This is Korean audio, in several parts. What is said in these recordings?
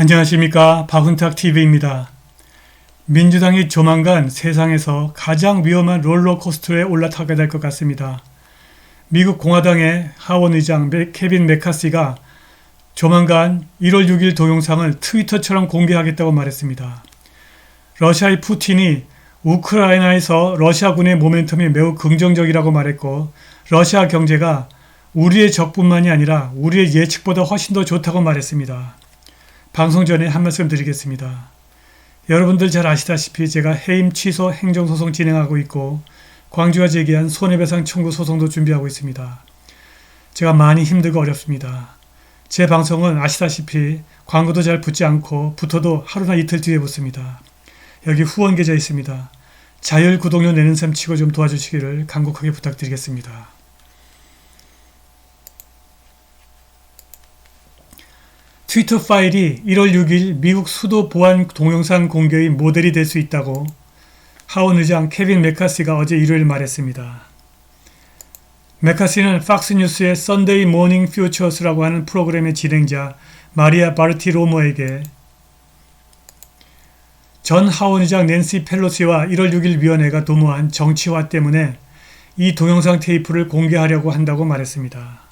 안녕하십니까, 박훈탁TV입니다. 민주당이 조만간 세상에서 가장 위험한 롤러코스터에 올라타게 될 것 같습니다. 미국 공화당의 하원 의장 케빈 메카시가 조만간 1월 6일 동영상을 트위터처럼 공개하겠다고 말했습니다. 러시아의 푸틴이 우크라이나에서 러시아군의 모멘텀이 매우 긍정적이라고 말했고, 러시아 경제가 우리의 적뿐만이 아니라 우리의 예측보다 훨씬 더 좋다고 말했습니다. 방송 전에 한 말씀 드리겠습니다. 여러분들 잘 아시다시피 제가 해임 취소 행정소송 진행하고 있고, 광주가 제기한 손해배상 청구 소송도 준비하고 있습니다. 제가 많이 힘들고 어렵습니다. 제 방송은 아시다시피 광고도 잘 붙지 않고 붙어도 하루나 이틀 뒤에 붙습니다. 여기 후원 계좌 있습니다. 자율 구독료 내는 셈 치고 좀 도와주시기를 간곡하게 부탁드리겠습니다. 트위터 파일이 1월 6일 미국 수도 보안 동영상 공개의 모델이 될 수 있다고 하원 의장 케빈 메카시가 어제 일요일 말했습니다. 메카시는 팍스뉴스의 썬데이 모닝 퓨처스라고 하는 프로그램의 진행자 마리아 바르티로모에게 전 하원 의장 낸시 펠로시와 1월 6일 위원회가 도모한 정치화 때문에 이 동영상 테이프를 공개하려고 한다고 말했습니다.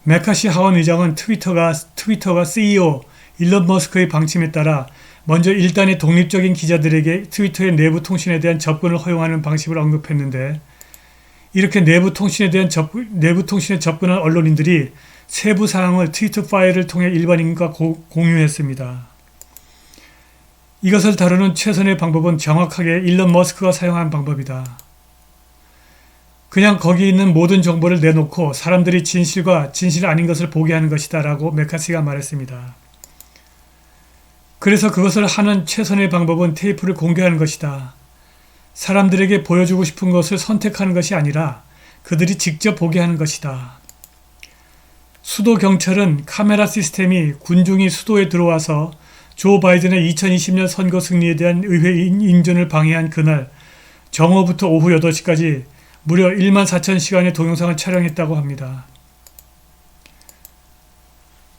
메카시 하원 의장은 트위터가 CEO 일론 머스크의 방침에 따라 먼저 일단의 독립적인 기자들에게 트위터의 내부 통신에 대한 접근을 허용하는 방식을 언급했는데, 이렇게 내부 통신에 접근한 언론인들이 세부 사항을 트위터 파일을 통해 일반인과 공유했습니다. 이것을 다루는 최선의 방법은 정확하게 일론 머스크가 사용한 방법이다. 그냥 거기 있는 모든 정보를 내놓고 사람들이 진실과 진실 아닌 것을 보게 하는 것이다 라고 메카시가 말했습니다. 그래서 그것을 하는 최선의 방법은 테이프를 공개하는 것이다. 사람들에게 보여주고 싶은 것을 선택하는 것이 아니라 그들이 직접 보게 하는 것이다. 수도 경찰은 카메라 시스템이 군중이 수도에 들어와서 조 바이든의 2020년 선거 승리에 대한 의회 인준을 방해한 그날 정오부터 오후 8시까지 무려 1만 4천 시간의 동영상을 촬영했다고 합니다.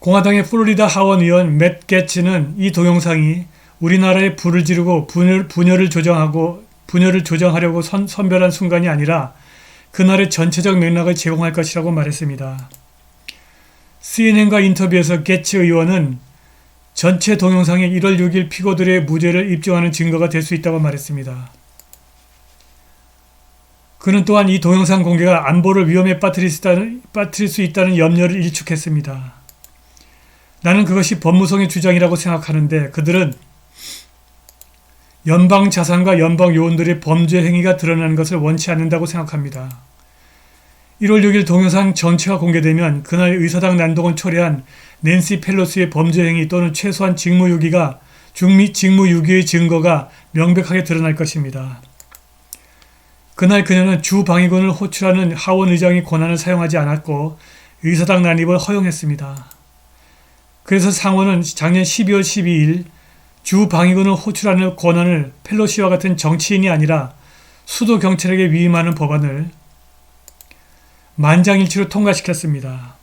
공화당의 플로리다 하원 의원 맷 게츠는 이 동영상이 우리나라에 불을 지르고 분열을 조정하려고 선별한 순간이 아니라 그날의 전체적 맥락을 제공할 것이라고 말했습니다. CNN과 인터뷰에서 게츠 의원은 전체 동영상이 1월 6일 피고들의 무죄를 입증하는 증거가 될 수 있다고 말했습니다. 그는 또한 이 동영상 공개가 안보를 위험에 빠뜨릴 수 있다는 염려를 일축했습니다. 나는 그것이 법무성의 주장이라고 생각하는데 그들은 연방 자산과 연방 요원들의 범죄 행위가 드러나는 것을 원치 않는다고 생각합니다. 1월 6일 동영상 전체가 공개되면 그날 의사당 난동을 초래한 낸시 펠로시의 범죄 행위 또는 최소한 직무유기의 증거가 명백하게 드러날 것입니다. 그날 그녀는 주 방위군을 호출하는 하원 의장의 권한을 사용하지 않았고 의사당 난입을 허용했습니다. 그래서 상원은 작년 12월 12일 주 방위군을 호출하는 권한을 펠로시와 같은 정치인이 아니라 수도 경찰에게 위임하는 법안을 만장일치로 통과시켰습니다.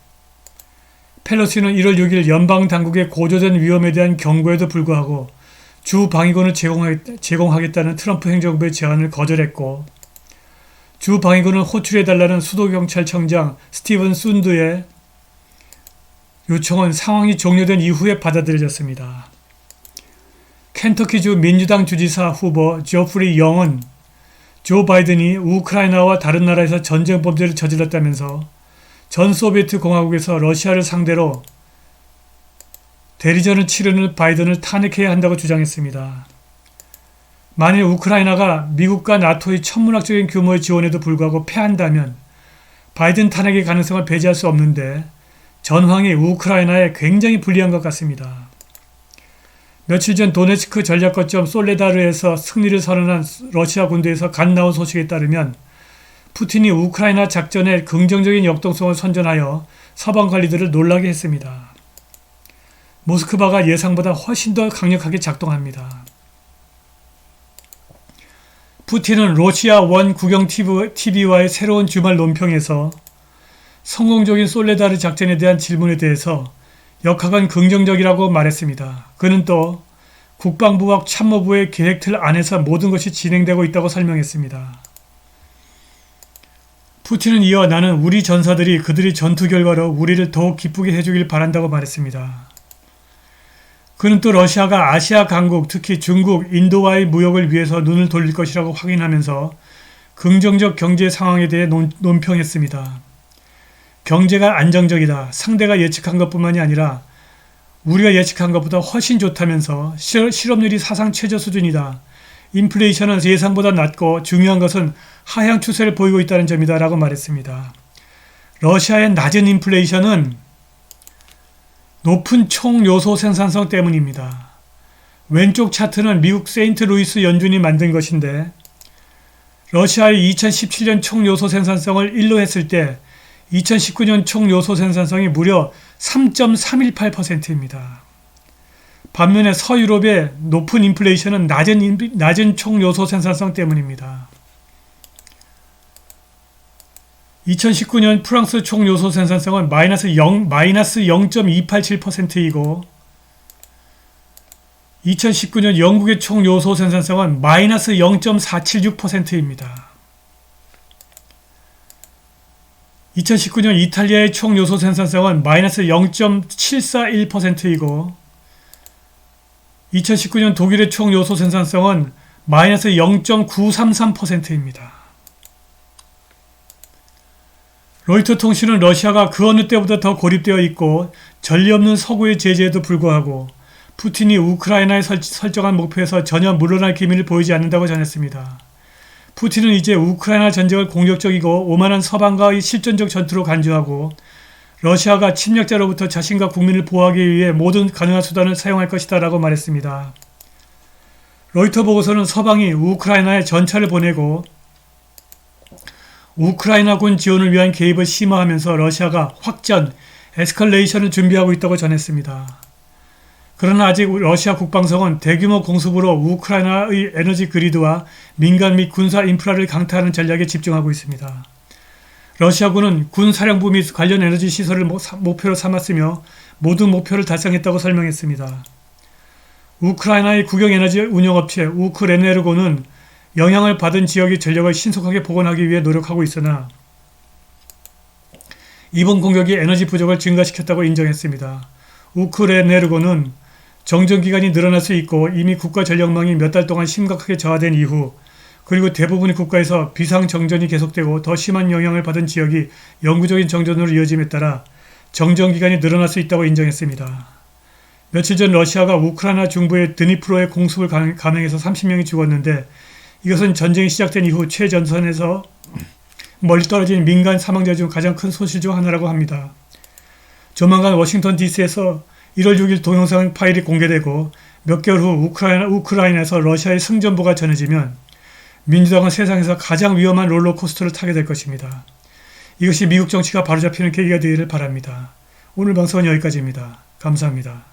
펠로시는 1월 6일 연방 당국의 고조된 위험에 대한 경고에도 불구하고 주 방위군을 제공하겠다는 트럼프 행정부의 제안을 거절했고, 주 방위군을 호출해달라는 수도경찰청장 스티븐 순드의 요청은 상황이 종료된 이후에 받아들여졌습니다. 켄터키주 민주당 주지사 후보 조프리 영은 조 바이든이 우크라이나와 다른 나라에서 전쟁 범죄를 저질렀다면서 전 소비에트 공화국에서 러시아를 상대로 대리전을 치르는 바이든을 탄핵해야 한다고 주장했습니다. 만일 우크라이나가 미국과 나토의 천문학적인 규모의 지원에도 불구하고 패한다면 바이든 탄핵의 가능성을 배제할 수 없는데 전황이 우크라이나에 굉장히 불리한 것 같습니다. 며칠 전 도네츠크 전략 거점 솔레다르에서 승리를 선언한 러시아 군대에서 갓 나온 소식에 따르면 푸틴이 우크라이나 작전에 긍정적인 역동성을 선전하여 서방 관리들을 놀라게 했습니다. 모스크바가 예상보다 훨씬 더 강력하게 작동합니다. 푸틴은 러시아 원 국영 TV와의 새로운 주말 논평에서 성공적인 솔레다르 작전에 대한 질문에 대해서 역학은 긍정적이라고 말했습니다. 그는 또 국방부와 참모부의 계획틀 안에서 모든 것이 진행되고 있다고 설명했습니다. 푸틴은 이어 나는 우리 전사들이 그들의 전투 결과로 우리를 더욱 기쁘게 해주길 바란다고 말했습니다. 그는 또 러시아가 아시아 강국, 특히 중국, 인도와의 무역을 위해서 눈을 돌릴 것이라고 확인하면서 긍정적 경제 상황에 대해 논평했습니다. 경제가 안정적이다. 상대가 예측한 것뿐만이 아니라 우리가 예측한 것보다 훨씬 좋다면서 실업률이 사상 최저 수준이다. 인플레이션은 예상보다 낮고 중요한 것은 하향 추세를 보이고 있다는 점이다 라고 말했습니다. 러시아의 낮은 인플레이션은 높은 총요소 생산성 때문입니다. 왼쪽 차트는 미국 세인트루이스 연준이 만든 것인데 러시아의 2017년 총요소 생산성을 1로 했을 때 2019년 총요소 생산성이 무려 3.318%입니다. 반면에 서유럽의 높은 인플레이션은 낮은 총요소 생산성 때문입니다. 2019년 프랑스 총요소 생산성은 마이너스 0.287%이고 2019년 영국의 총요소 생산성은 마이너스 0.476%입니다. 2019년 이탈리아의 총요소 생산성은 마이너스 0.741%이고 2019년 독일의 총요소 생산성은 마이너스 0.933%입니다. 로이터 통신은 러시아가 그 어느 때보다 더 고립되어 있고 전례 없는 서구의 제재에도 불구하고 푸틴이 우크라이나에 설정한 목표에서 전혀 물러날 기미를 보이지 않는다고 전했습니다. 푸틴은 이제 우크라이나 전쟁을 공격적이고 오만한 서방과의 실전적 전투로 간주하고 러시아가 침략자로부터 자신과 국민을 보호하기 위해 모든 가능한 수단을 사용할 것이다 라고 말했습니다. 로이터 보고서는 서방이 우크라이나에 전차를 보내고 우크라이나군 지원을 위한 개입을 심화하면서 러시아가 확전, 에스컬레이션을 준비하고 있다고 전했습니다. 그러나 아직 러시아 국방성은 대규모 공습으로 우크라이나의 에너지 그리드와 민간 및 군사 인프라를 강타하는 전략에 집중하고 있습니다. 러시아군은 군 사령부 및 관련 에너지 시설을 목표로 삼았으며 모든 목표를 달성했다고 설명했습니다. 우크라이나의 국영에너지 운영업체 우크레네르고는 영향을 받은 지역의 전력을 신속하게 복원하기 위해 노력하고 있으나 이번 공격이 에너지 부족을 증가시켰다고 인정했습니다. 우크레네르고는 정전기간이 늘어날 수 있고 이미 국가 전력망이 몇 달 동안 심각하게 저하된 이후 그리고 대부분의 국가에서 비상정전이 계속되고 더 심한 영향을 받은 지역이 영구적인 정전으로 이어짐에 따라 정전기간이 늘어날 수 있다고 인정했습니다. 며칠 전 러시아가 우크라이나 중부의 드니프로에 공습을 감행해서 30명이 죽었는데 이것은 전쟁이 시작된 이후 최전선에서 멀리 떨어진 민간 사망자 중 가장 큰 손실 중 하나라고 합니다. 조만간 워싱턴 DC에서 1월 6일 동영상 파일이 공개되고 몇 개월 후 우크라이나에서 러시아의 승전보가 전해지면 민주당은 세상에서 가장 위험한 롤러코스터를 타게 될 것입니다. 이것이 미국 정치가 바로잡히는 계기가 되기를 바랍니다. 오늘 방송은 여기까지입니다. 감사합니다.